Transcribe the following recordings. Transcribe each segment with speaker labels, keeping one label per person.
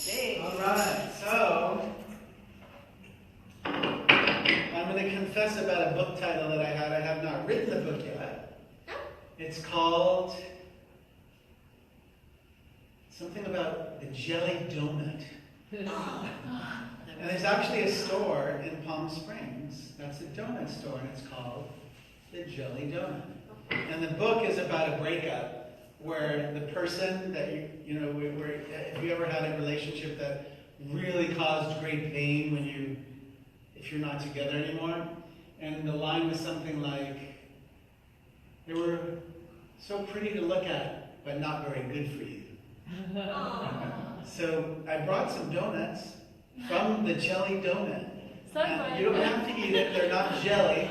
Speaker 1: All right, so I'm going to confess about a book title that I had. I have not written the book yet. It's called something about the jelly donut. And there's actually a store in Palm Springs that's a donut store, and it's called the Jelly Donut. And the book is about a breakup where the person that if you ever had a relationship that really caused great pain if you're not together anymore, and the line was something like, they were so pretty to look at, but not very good for you. So I brought some donuts from the Jelly Donut. You don't have to eat it, they're not jelly.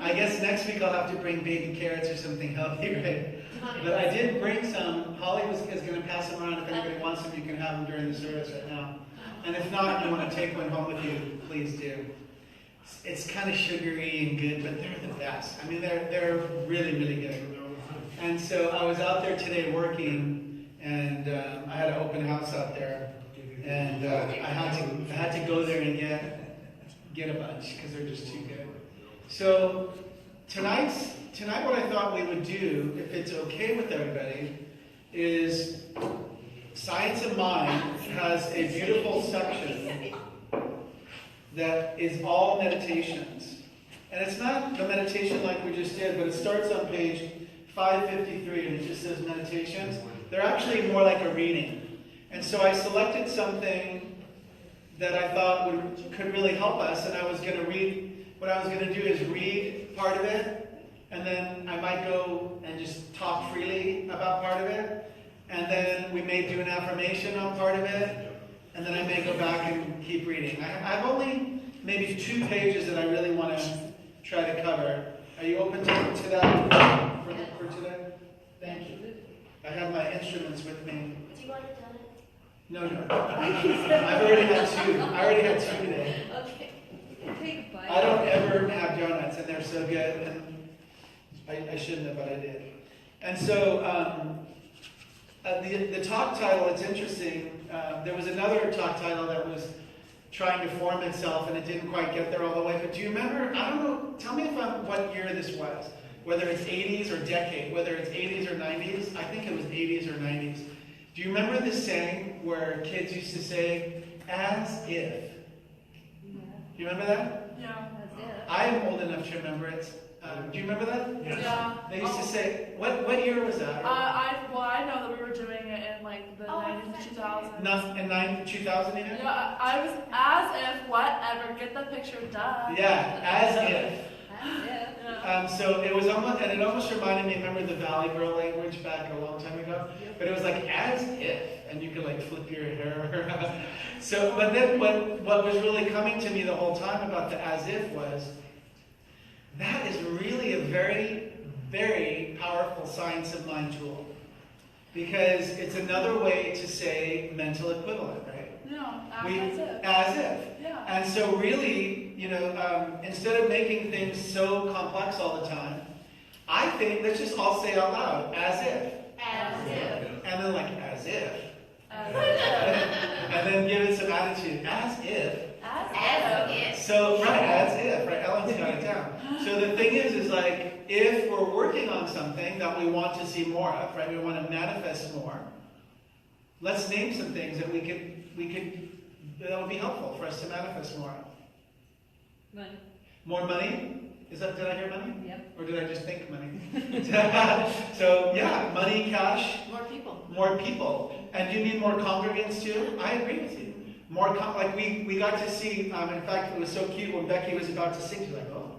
Speaker 1: I guess next week I'll have to bring baby carrots or something healthy, right? But I did bring some. Holly is going to pass them around. If anybody wants them, you can have them during the service right now. And if not, you want to take one home with you, please do. It's kind of sugary and good, but they're the best. I mean, they're really, really good. And so I was out there today working, and I had an open house out there, and I had to go there and get a bunch because they're just too good. So tonight what I thought we would do, if it's okay with everybody, is Science of Mind has a beautiful section that is all meditations. And it's not the meditation like we just did, but it starts on page 553 and it just says meditations. They're actually more like a reading. And so I selected something that I thought could really help us, and I was going to read. What I was going to do is read part of it, and then I might go and just talk freely about part of it, and then we may do an affirmation on part of it, and then I may go back and keep reading. I have only maybe 2 pages that I really want to try to cover. Are you open to that for today? Thank you. I have my instruments with me.
Speaker 2: Do you want a donut?
Speaker 1: No. I've already had 2. I already had 2 today.
Speaker 2: Okay.
Speaker 3: Take a bite.
Speaker 1: I don't ever have donuts, and they're so good, and I shouldn't have, but I did. And so the talk title, it's interesting. There was another talk title that was trying to form itself, and it didn't quite get there all the way. But do you remember? I don't know. Tell me what year this was. Whether it's 80s or decade, whether it's 80s or 90s. I think it was 80s or 90s. Do you remember this saying where kids used to say, "as if"? Do you remember that?
Speaker 3: Yeah.
Speaker 1: I am old enough to remember it. Do you remember that?
Speaker 3: Yes. Yeah.
Speaker 1: They used to say, what year was that?
Speaker 3: I know that we were doing it in like the 90s, 2000s.
Speaker 1: Not in 2000 even?
Speaker 3: Yeah, I was as if, whatever, get the picture done.
Speaker 1: Yeah, as if.
Speaker 3: Yeah.
Speaker 1: So it was almost, and it almost reminded me, remember the Valley Girl language back a long time ago? But it was like as if, and you could like flip your hair. So, but then what was really coming to me the whole time about the as if was, that is really a very, very powerful science of mind tool. Because it's another way to say mental equivalent, right?
Speaker 3: No, as if.
Speaker 1: As if.
Speaker 3: Yeah.
Speaker 1: And so really, instead of making things so complex all the time, I think, let's just all say out loud, as if.
Speaker 2: As if.
Speaker 1: And then like, as if.
Speaker 3: As if.
Speaker 1: And then give it some attitude, as if.
Speaker 2: As if.
Speaker 1: So, right, as if, right, Ellen's got it down. So the thing is like, if we're working on something that we want to see more of, right, we want to manifest more, let's name some things that that would be helpful for us to manifest more of.
Speaker 3: Money.
Speaker 1: More money? Did I hear money?
Speaker 3: Yep.
Speaker 1: Or did I just think money? So, yeah, money, cash.
Speaker 2: More people.
Speaker 1: More people. And you need more congregants too? I agree with you. More, like we got to see, in fact, it was so cute when Becky was about to sing, she was like, oh.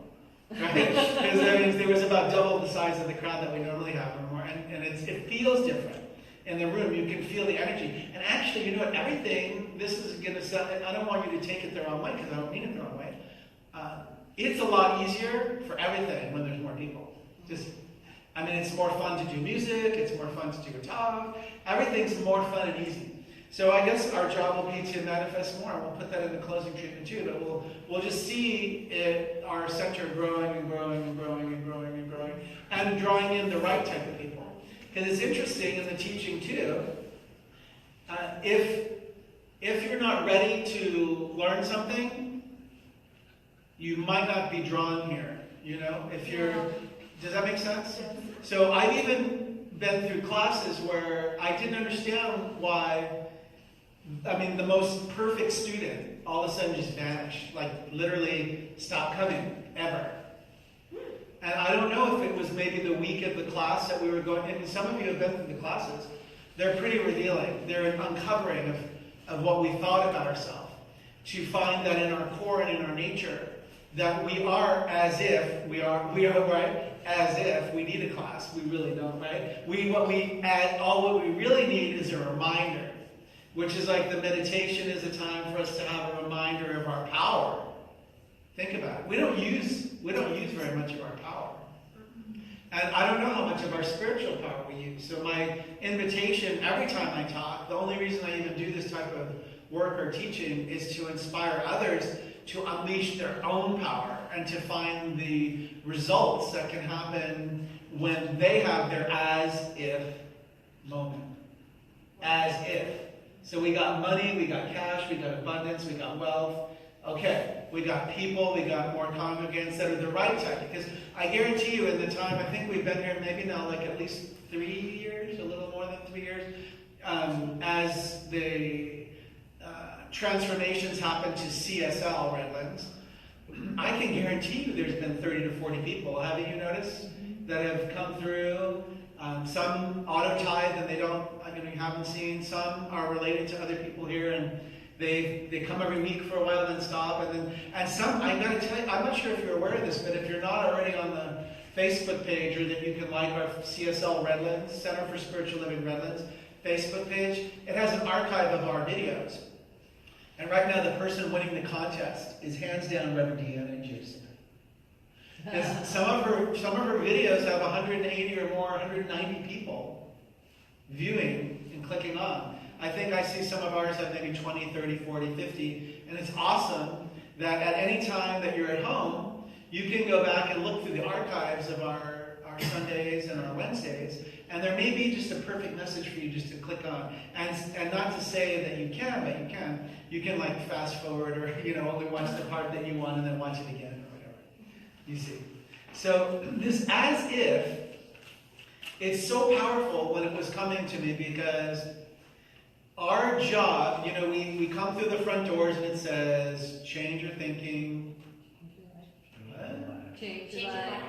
Speaker 1: Right? Because there was about double the size of the crowd that we normally have anymore. And it feels different in the room. You can feel the energy. And actually, you know what, everything, this is going to sound, I don't want you to take it the wrong way, because I don't mean it the wrong way. It's a lot easier for everything when there's more people. It's more fun to do music, it's more fun to do a talk, everything's more fun and easy. So I guess our job will be to manifest more. We'll put that in the closing treatment too, but we'll just see our center growing and growing and growing and growing and growing, and drawing in the right type of people. Because it's interesting in the teaching too, if not ready to learn something, you might not be drawn here. You know, if you're, does that make sense? So I've even been through classes where I didn't understand why, I mean, the most perfect student all of a sudden just vanished, like literally stopped coming, ever. And I don't know if it was maybe the week of the class that we were going in. Some of you have been through the classes. They're pretty revealing. They're an uncovering of what we thought about ourselves. To find that in our core and in our nature, that we are as if we are right, as if we need a class. We really don't, right? What we really need is a reminder, which is like the meditation is a time for us to have a reminder of our power. Think about it. We don't use very much of our power. And I don't know how much of our spiritual power we use. So my invitation every time I talk, the only reason I even do this type of work or teaching is to inspire others to unleash their own power and to find the results that can happen when they have their as-if moment. As if. So we got money, we got cash, we got abundance, we got wealth. Okay, we got people, we got more congregants that are the right type. Because I guarantee you in the time, I think we've been here maybe now like at least 3 years, a little more than 3 years, as the transformations happen to CSL Redlands, I can guarantee you there's been 30 to 40 people, haven't you noticed, that have come through. Some auto-tithe and you haven't seen. Some are related to other people here and they come every week for a while and then stop. And some, I gotta tell you, I'm not sure if you're aware of this, but if you're not already on the Facebook page, or that you can like our CSL Redlands, Center for Spiritual Living Redlands, Facebook page, it has an archive of our videos. And right now the person winning the contest is hands down Reverend Deanna Jason. Because some of her videos have 180 or more, 190 people viewing and clicking on. I think I see some of ours have maybe 20, 30, 40, 50. And it's awesome that at any time that you're at home, you can go back and look through the archives of our Sundays and our Wednesdays. And there may be just a perfect message for you just to click on. And not to say that you can, but you can. You can like fast forward or, only watch the part that you want and then watch it again. You see. So this as if, it's so powerful when it was coming to me because our job, we come through the front doors and it says, change your thinking. What?
Speaker 2: Change your life.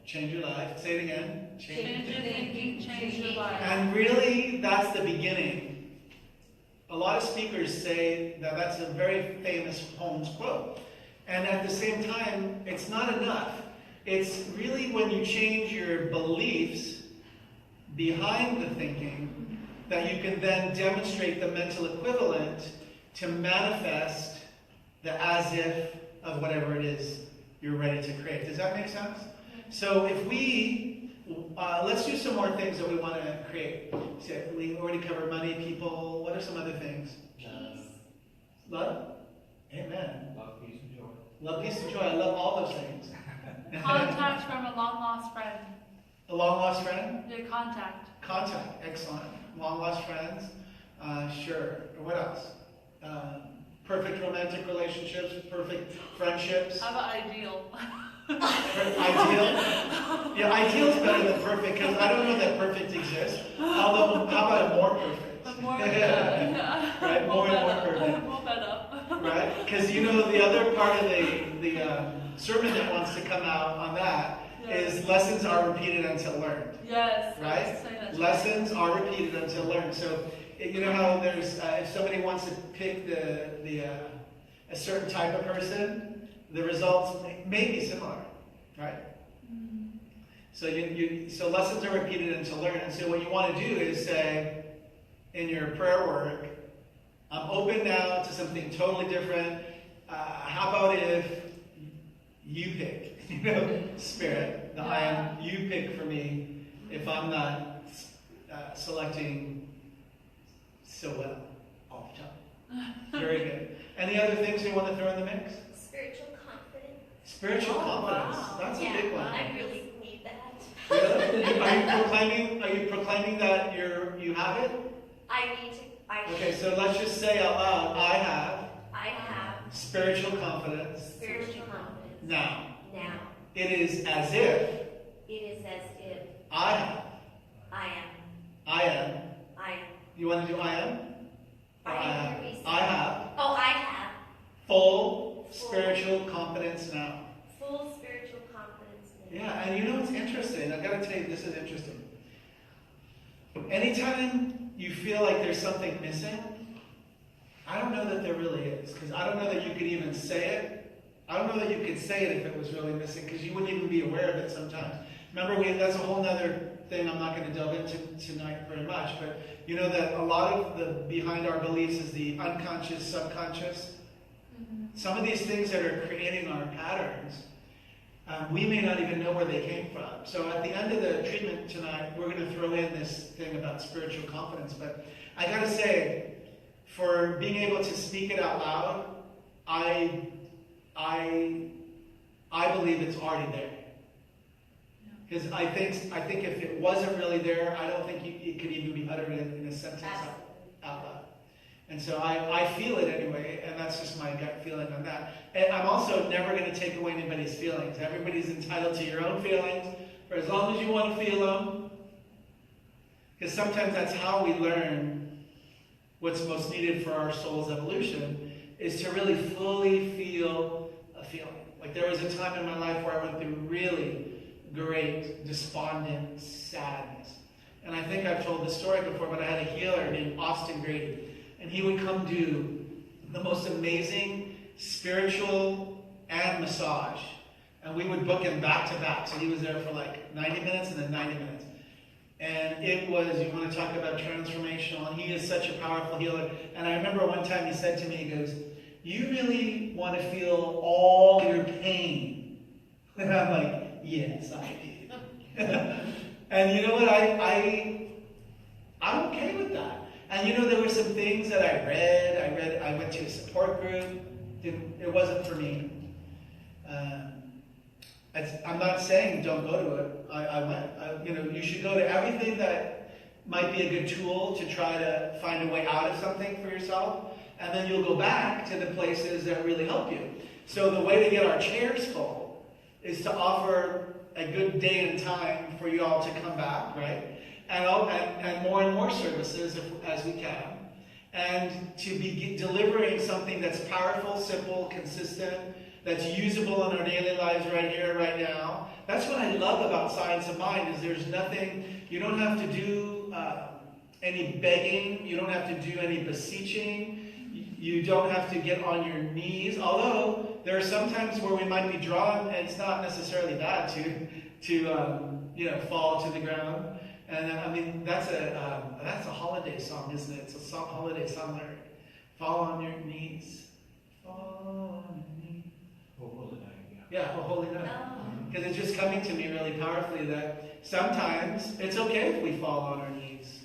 Speaker 1: Change your life. Say it again.
Speaker 3: Change your thinking, change your life.
Speaker 1: And really, that's the beginning. A lot of speakers say that that's a very famous Holmes quote. And at the same time, it's not enough. It's really when you change your beliefs behind the thinking that you can then demonstrate the mental equivalent to manifest the as-if of whatever it is you're ready to create. Does that make sense? So if we, let's do some more things that we want to create. So we already covered money, people. What are some other things?
Speaker 2: Peace.
Speaker 1: Love? Amen.
Speaker 4: Love, peace, and joy.
Speaker 1: Love, peace, and joy. I love all those things.
Speaker 3: Contact from a long-lost friend.
Speaker 1: A long-lost friend?
Speaker 3: Yeah, contact.
Speaker 1: Contact. Excellent. Long-lost friends. Sure. What else? Perfect romantic relationships. Perfect friendships.
Speaker 3: How about ideal?
Speaker 1: Ideal? Yeah, ideal is better than perfect because I don't know that perfect exists. Although, how about a more perfect?
Speaker 3: Yeah.
Speaker 1: Right? More and more perfect.
Speaker 3: More better.
Speaker 1: Right? Because the other part of the sermon that wants to come out on that is lessons are repeated until learned.
Speaker 3: Yes.
Speaker 1: Right? Lessons are repeated until learned. So, you know how there's, if somebody wants to pick a certain type of person, the results may be similar, right? Mm-hmm. So so lessons are repeated until learned. And so what you want to do is say in your prayer work, I'm open now to something totally different. How about if you pick, Spirit, the I am, you pick for me if I'm not selecting so well all the time. Very good. Any other things you want to throw in the mix?
Speaker 2: Spiritual confidence.
Speaker 1: Spiritual confidence.
Speaker 3: Wow.
Speaker 1: That's a big one.
Speaker 2: I really need that.
Speaker 1: Really? Are you proclaiming that you have it?
Speaker 2: I need to.
Speaker 1: Okay, so let's just say out loud, I have spiritual confidence
Speaker 2: spiritual confidence
Speaker 1: now.
Speaker 2: now.
Speaker 1: It is as if
Speaker 2: It is as if
Speaker 1: I have.
Speaker 2: I am.
Speaker 1: I am.
Speaker 2: I am.
Speaker 1: You want to do I am? Or
Speaker 2: I am.
Speaker 1: I have
Speaker 2: Oh, I have
Speaker 1: full spiritual confidence now.
Speaker 2: full spiritual confidence now.
Speaker 1: Yeah, and you know what's interesting? I've got to tell you, this is interesting. Anytime you feel like there's something missing, I don't know that there really is, because I don't know that you could even say it. I don't know that you could say it if it was really missing, because you wouldn't even be aware of it sometimes. Remember, that's a whole other thing I'm not going to delve into tonight very much, but you know that a lot of the behind our beliefs is the unconscious, subconscious. Some of these things that are creating our patterns, we may not even know where they came from. So at the end of the treatment tonight, we're going to throw in this thing about spiritual confidence. But I got to say, for being able to speak it out loud, I believe it's already there. Because I think if it wasn't really there, I don't think it could even be uttered in a sentence out loud. And so I feel it anyway, and that's just my gut feeling on that. And I'm also never going to take away anybody's feelings. Everybody's entitled to your own feelings for as long as you want to feel them. Because sometimes that's how we learn what's most needed for our soul's evolution, is to really fully feel a feeling. Like there was a time in my life where I went through really great, despondent sadness. And I think I've told this story before, but I had a healer named Austin Grady. And he would come do the most amazing spiritual and massage. And we would book him back to back. So he was there for like 90 minutes and then 90 minutes. And it was, you want to talk about transformational, and he is such a powerful healer. And I remember one time he said to me, he goes, "You really want to feel all your pain?" And I'm like, "Yes, I do." And you know what? I'm okay with that. And you know, there were some things that I read. I went to a support group. It wasn't for me. I'm not saying don't go to it. I went. You should go to everything that might be a good tool to try to find a way out of something for yourself. And then you'll go back to the places that really help you. So the way to get our chairs full is to offer a good day and time for you all to come back, right? And more services as we can, and to be delivering something that's powerful, simple, consistent, that's usable in our daily lives right here, right now. That's what I love about Science of Mind, is there's nothing, you don't have to do any begging, you don't have to do any beseeching, you don't have to get on your knees, although there are some times where we might be drawn, and it's not necessarily bad to fall to the ground. And I mean, that's a holiday song, isn't it? It's a holiday song lyric. Fall on your knees. Fall on your knees.
Speaker 4: Oh, holy night,
Speaker 1: yeah. Oh, holy night. Because it's just coming to me really powerfully that sometimes it's okay if we fall on our knees.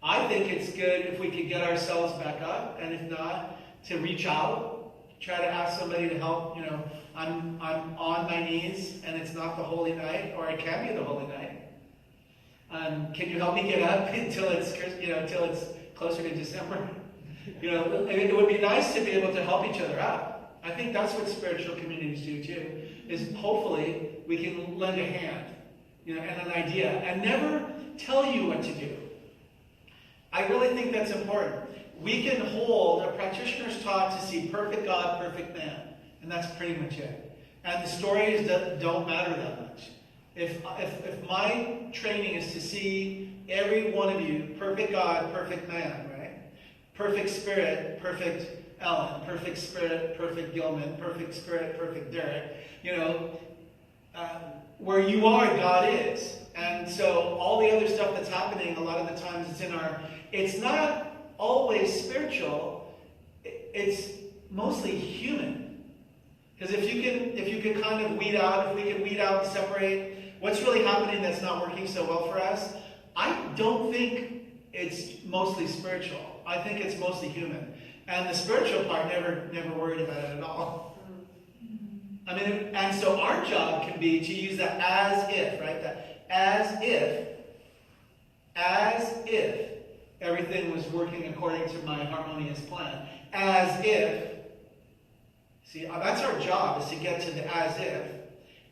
Speaker 1: I think it's good if we could get ourselves back up, and if not, to reach out, try to ask somebody to help. I'm on my knees, and it's not the holy night, or it can be the holy night. Can you help me get up until it's closer to December? It would be nice to be able to help each other out. I think that's what spiritual communities do too. Is hopefully we can lend a hand, and an idea, and never tell you what to do. I really think that's important. We can hold a practitioner's taught to see perfect God, perfect man, and that's pretty much it. And the stories don't matter that much. If my training is to see every one of you, perfect God, perfect man, right? Perfect spirit, perfect Ellen, perfect spirit, perfect Gilman, perfect spirit, perfect Derek, where you are, God is. And so all the other stuff that's happening, a lot of the times it's not always spiritual, it's mostly human. Because if you could kind of weed out, if we could weed out and separate what's really happening that's not working so well for us, I don't think it's mostly spiritual. I think it's mostly human. And the spiritual part, never worried about it at all. I mean, and so our job can be to use that as if, right? That as if everything was working according to my harmonious plan. As if See, that's our job, is to get to the as if.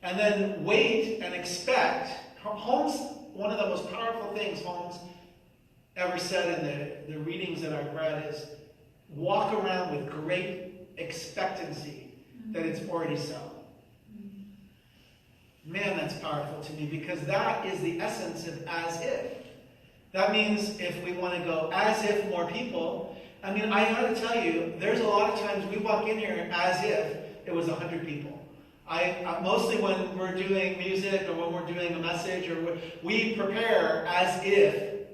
Speaker 1: And then wait and expect. Holmes, one of the most powerful things Holmes ever said in the readings that I've read is, walk around with great expectancy that it's already so. Man, that's powerful to me, because that is the essence of as if. That means if we want to go as if more people, I mean, I got to tell you, there's a lot of times we walk in here as if it was 100 people. Mostly when we're doing music or when we're doing a message, or we prepare as if,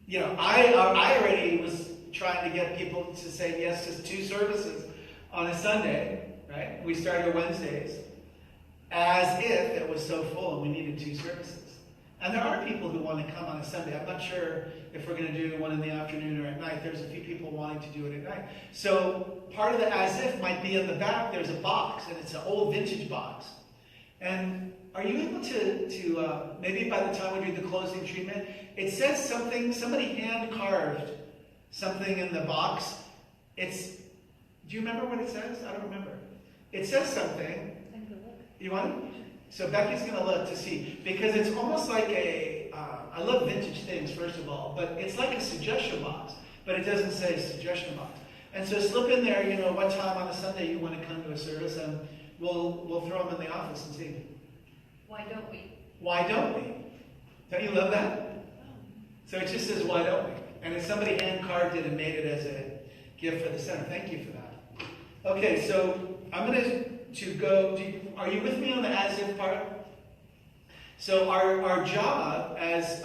Speaker 1: you know, I already was trying to get people to say yes to 2 services on a Sunday, right? We started Wednesdays as if it was so full and we needed 2 services. And there are people who want to come on a Sunday. I'm not sure if we're going to do one in the afternoon or at night. There's a few people wanting to do it at night. So part of the as if might be in the back. There's a box, and it's an old vintage box. And are you able to maybe by the time we do the closing treatment, it says something, somebody hand carved something in the box. Do you remember what it says? I don't remember. It says something. You want it? So Becky's going to look to see, because it's almost like I love vintage things, first of all, but it's like a suggestion box, but it doesn't say suggestion box. And so slip in there, you know, what time on a Sunday you want to come to a service, and we'll throw them in the office and see.
Speaker 2: Why don't we?
Speaker 1: Why don't we? Don't you love that? So it just says, why don't we? And if somebody hand-carved it and made it as a gift for the center. Thank you for that. Okay, so I'm going to go, are you with me on the as if part? So our job as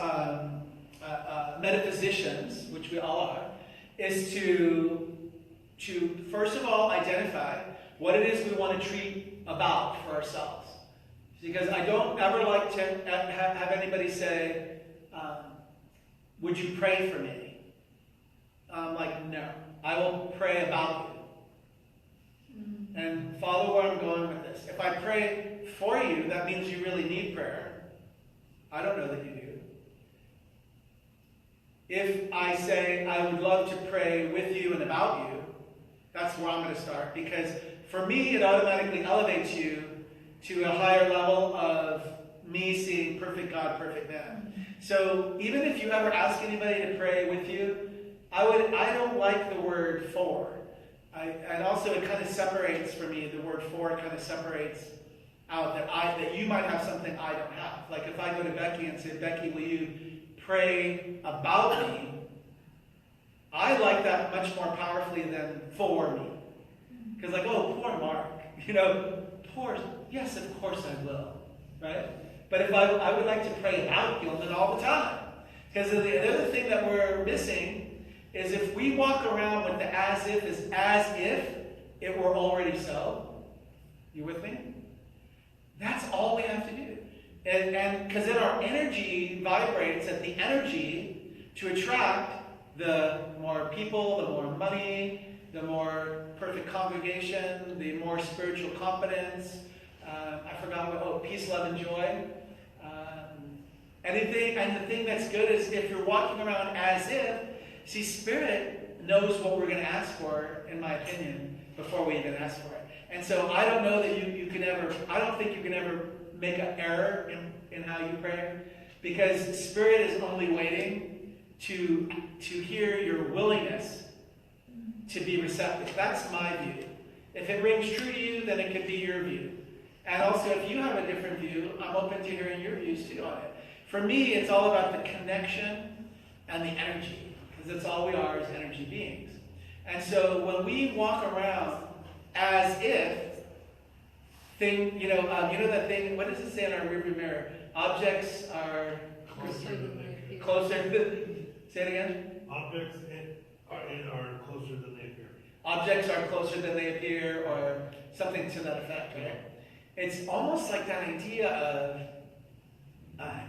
Speaker 1: metaphysicians, which we all are, is to first of all identify what it is we want to treat about for ourselves. Because I don't ever like to have anybody say, would you pray for me? I'm like, no, I will pray about you. And follow where I'm going with this. If I pray for you, that means you really need prayer. I don't know that you do. If I say I would love to pray with you and about you, that's where I'm going to start. Because for me, it automatically elevates you to a higher level of me seeing perfect God, perfect man. So even if you ever ask anybody to pray with you, I don't like the word for. And also it kind of separates for me, the word for kind of separates out that you might have something I don't have. Like if I go to Becky and say, Becky, will you pray about me? I like that much more powerfully than for me. Because like, oh, poor Mark. You know, poor, yes, of course I will. Right? But if I would like to pray about Gilman all the time. Because the other thing that we're missing is if we walk around with the as if is as if it were already so. You with me? That's all we have to do. And because then our energy vibrates at the energy to attract the more people, the more money, the more perfect congregation, the more spiritual competence. I forgot what, peace, love, and joy. Anything, and the thing that's good is if you're walking around as if, see, Spirit knows what we're going to ask for, in my opinion, before we even ask for it. And so I don't know that you can ever, I don't think you can ever make an error in how you pray, because Spirit is only waiting to hear your willingness to be receptive. That's my view. If it rings true to you, then it could be your view. And also, if you have a different view, I'm open to hearing your views too on it. For me, it's all about the connection and the energy, because that's all we are as energy beings. And so when we walk around as if you know that thing, what does it say in our rearview mirror? Objects are
Speaker 4: closer than they appear.
Speaker 1: Say it again?
Speaker 4: Objects are closer than they appear.
Speaker 1: Objects are closer than they appear, or something to that effect, right? It's almost like that idea of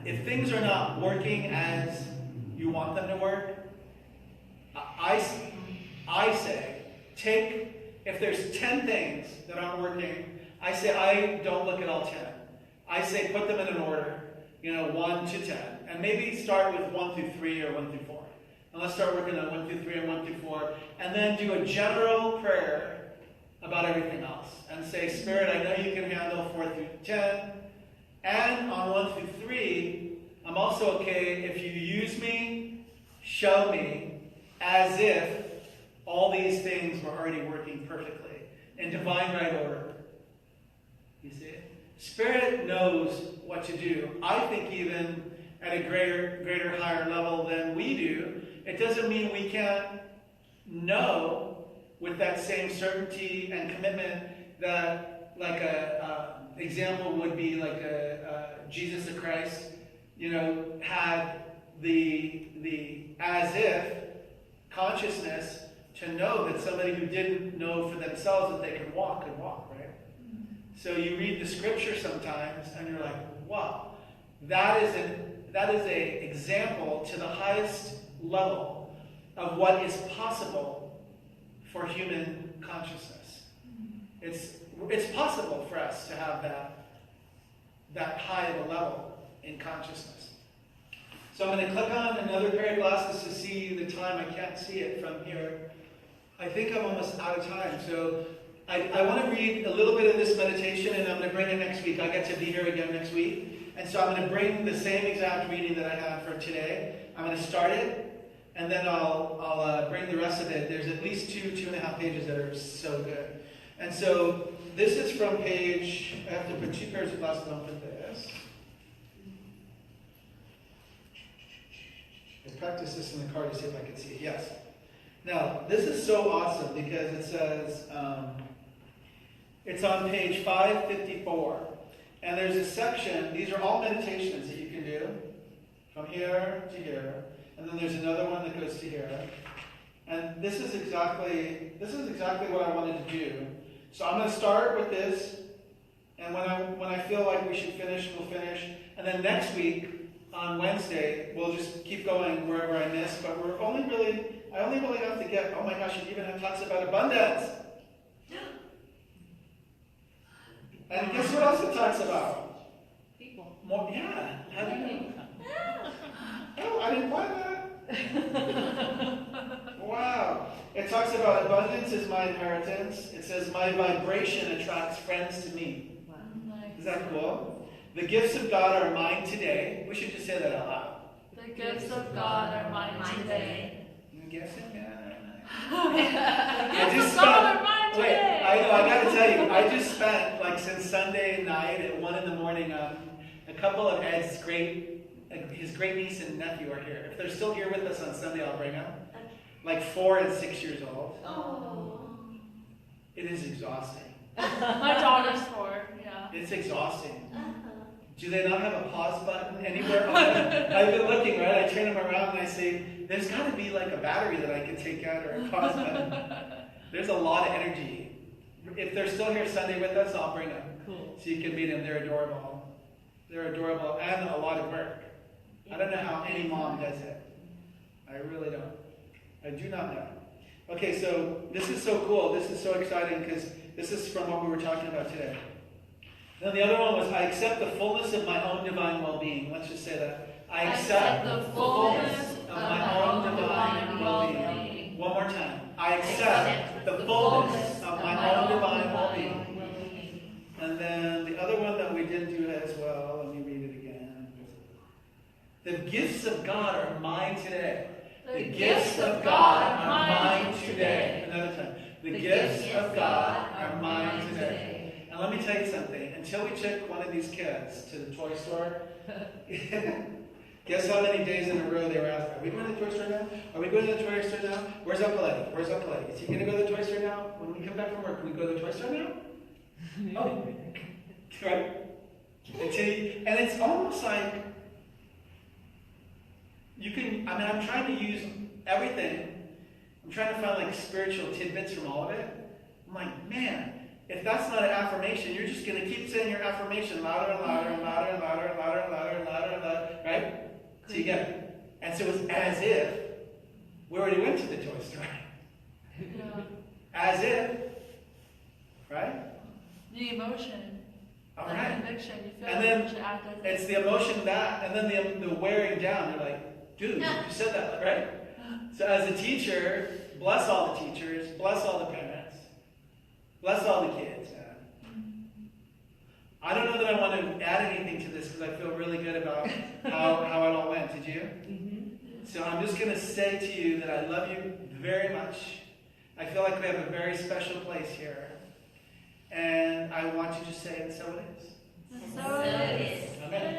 Speaker 1: if things are not working as you want them to work, I say, if there's 10 things that aren't working, I say I don't look at all 10. I say put them in an order, 1 to 10. And maybe start with 1 through 3 or 1 through 4. And let's start working on 1 through 3 and 1 through 4. And then do a general prayer about everything else. And say, Spirit, I know you can handle 4 through 10. And on 1 through 3, I'm also okay if you use me, show me, as if all these things were already working perfectly in divine right order. You see? Spirit knows what to do. I think even at a greater, higher level than we do. It doesn't mean we can't know with that same certainty and commitment that, like a example would be like Jesus the Christ, had the as if consciousness to know that somebody who didn't know for themselves that they could walk, right? So you read the scripture sometimes and you're like, wow, that is an example to the highest level of what is possible for human consciousness. It's possible for us to have that high of a level in consciousness. So I'm going to click on another pair of glasses to see the time. I can't see it from here. I think I'm almost out of time. So I want to read a little bit of this meditation, and I'm going to bring it next week. I get to be here again next week. And so I'm going to bring the same exact reading that I had for today. I'm going to start it, and then I'll bring the rest of it. There's at least 2.5 pages that are so good. And so this is from page, I have to put 2 pairs of glasses on for this. I practiced this in the car to see if I could see it. Yes. Now, this is so awesome because it says, it's on page 554. And there's a section, these are all meditations that you can do from here to here. And then there's another one that goes to here. And this is exactly what I wanted to do. So I'm going to start with this. And when I feel like we should finish, we'll finish. And then next week, on Wednesday, we'll just keep going wherever I miss. But I only really have to get, oh my gosh, it even talks about abundance. And guess what else it talks about?
Speaker 2: People.
Speaker 1: More, yeah. How do you know? Oh, I didn't plan that. Wow. It talks about abundance is my inheritance. It says my vibration attracts friends to me.
Speaker 3: Wow. Nice.
Speaker 1: Is that cool? The gifts of God are mine today. We should just say that out loud.
Speaker 3: The gifts of God are mine today.
Speaker 1: The gifts of God are mine.
Speaker 3: The gifts of God are mine today.
Speaker 1: Wait, I know, I gotta tell you, I just spent, since Sunday night at 1 in the morning, a couple of Ed's his great niece and nephew are here. If they're still here with us on Sunday, I'll bring them. 4 and 6 years old.
Speaker 2: Oh.
Speaker 1: It is exhausting.
Speaker 3: My daughter's 4, yeah.
Speaker 1: It's exhausting. Do they not have a pause button anywhere on it? I've been looking, right? I turn them around and I say, there's got to be a battery that I can take out or a pause button. There's a lot of energy. If they're still here Sunday with us, I'll bring them.
Speaker 3: Cool.
Speaker 1: So you can meet them. They're adorable. They're adorable and a lot of work. I don't know how any mom does it. I really don't. I do not know. Okay, so this is so cool. This is so exciting because this is from what we were talking about today. Then the other one was, I accept the fullness of my own divine well-being. Let's just say that. I accept the fullness of my own divine well-being. One more time. I accept the fullness of my own divine well-being. And then the other one that we did do as well, let me read it again. The gifts of God are mine today. The gifts of God are mine today. Another time. The gifts of God are mine today. And let me tell you something. Until we took one of these kids to the toy store, guess how many days in a row they were asking, are we going to the toy store now? Are we going to the toy store now? Where's Uncle Where's Uncle Is he going to go to the toy store now? When we come back from work, can we go to the toy store now? Oh. Right? And it's almost like you can, I'm trying to use everything. I'm trying to find spiritual tidbits from all of it. I'm like, man, if that's not an affirmation, you're just going to keep saying your affirmation louder and louder and louder and louder and louder and louder and louder and louder, right? So you get it. And so it's as if we already went to the toy store.
Speaker 3: Yeah.
Speaker 1: As if, right?
Speaker 3: The emotion.
Speaker 1: All
Speaker 3: the
Speaker 1: right.
Speaker 3: conviction. You feel
Speaker 1: And
Speaker 3: like
Speaker 1: then
Speaker 3: you should act as
Speaker 1: it's the emotion that, and then the wearing down. You're like, dude, you said that, right? So as a teacher, bless all the teachers, bless all the parents. Bless all the kids, man. I don't know that I want to add anything to this because I feel really good about how it all went. Did you? Mm-hmm. So I'm just going to say to you that I love you very much. I feel like we have a very special place here. And I want you to say it, so it is.
Speaker 2: So it is.
Speaker 1: Amen.